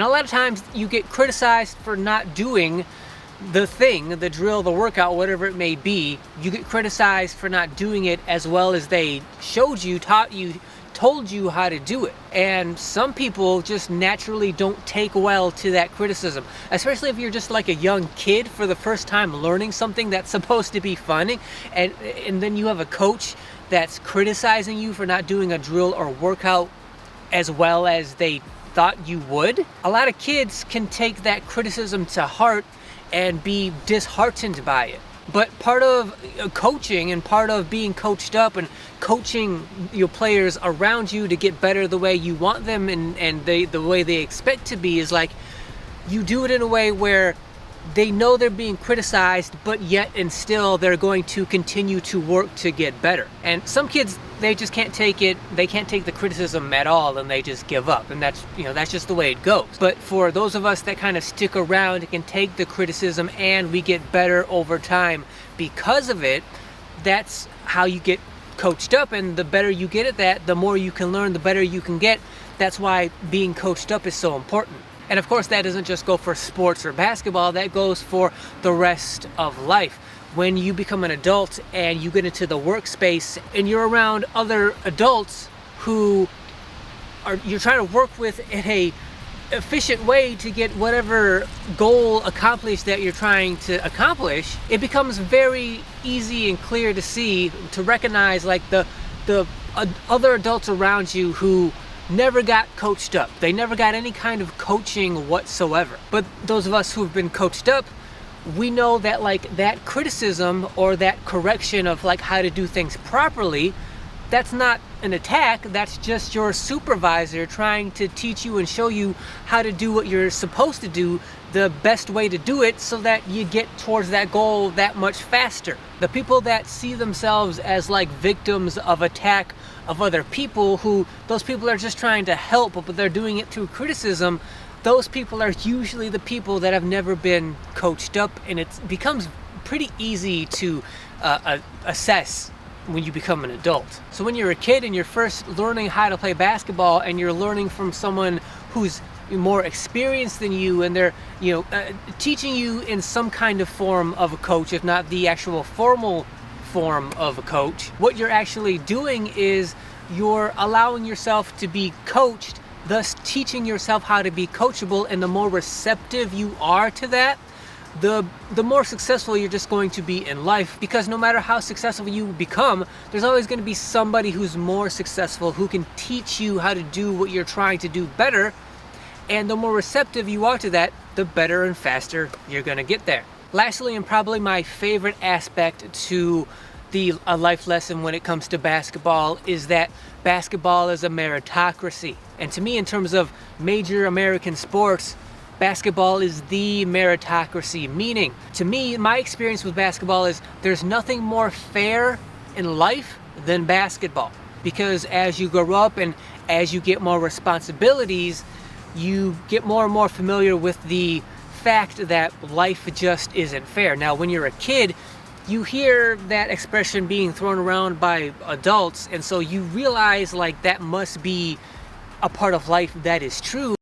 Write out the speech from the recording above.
And a lot of times you get criticized for not doing the thing, the drill, the workout, whatever it may be. You get criticized for not doing it as well as they showed you, taught you, told you how to do it. And some people just naturally don't take well to that criticism, especially if you're just like a young kid for the first time learning something that's supposed to be fun, and then you have a coach that's criticizing you for not doing a drill or workout as well as they thought you would. A lot of kids can take that criticism to heart and be disheartened by it. But part of coaching and part of being coached up and coaching your players around you to get better the way you want them and the way they expect to be is like, you do it in a way where they know they're being criticized, but yet and still they're going to continue to work to get better. And some kids, they just can't take it. They can't take the criticism at all, and they just give up. And that's just the way it goes. But for those of us that kind of stick around and can take the criticism and we get better over time because of it, that's how you get coached up. And the better you get at that, the more you can learn, the better you can get. That's why being coached up is so important. And of course, that doesn't just go for sports or basketball, that goes for the rest of life. When you become an adult and you get into the workspace and you're around other adults who you're trying to work with in a efficient way to get whatever goal accomplished that you're trying to accomplish, it becomes very easy and clear to see, to recognize like the other adults around you who never got coached up. They never got any kind of coaching whatsoever. But those of us who've been coached up, we know that like that criticism or that correction of like how to do things properly, that's not an attack. That's just your supervisor trying to teach you and show you how to do what you're supposed to do, the best way to do it, so that you get towards that goal that much faster. The people that see themselves as like victims of attack of other people, who those people are just trying to help, but they're doing it through criticism, those people are usually the people that have never been coached up, and it becomes pretty easy to assess when you become an adult. So when you're a kid and you're first learning how to play basketball and you're learning from someone who's more experienced than you, and they're teaching you in some kind of form of a coach, if not the actual formal form of a coach, what you're actually doing is you're allowing yourself to be coached, thus teaching yourself how to be coachable. And the more receptive you are to that, the more successful you're just going to be in life, because no matter how successful you become, there's always going to be somebody who's more successful who can teach you how to do what you're trying to do better. And the more receptive you are to that, the better and faster you're going to get there. Lastly, and probably my favorite aspect to a life lesson when it comes to basketball, is that basketball is a meritocracy. And to me, in terms of major American sports, basketball is the meritocracy. Meaning, to me, my experience with basketball is there's nothing more fair in life than basketball. Because as you grow up and as you get more responsibilities, you get more and more familiar with the fact that life just isn't fair. Now, when you're a kid, you hear that expression being thrown around by adults, and so you realize like that must be a part of life that is true.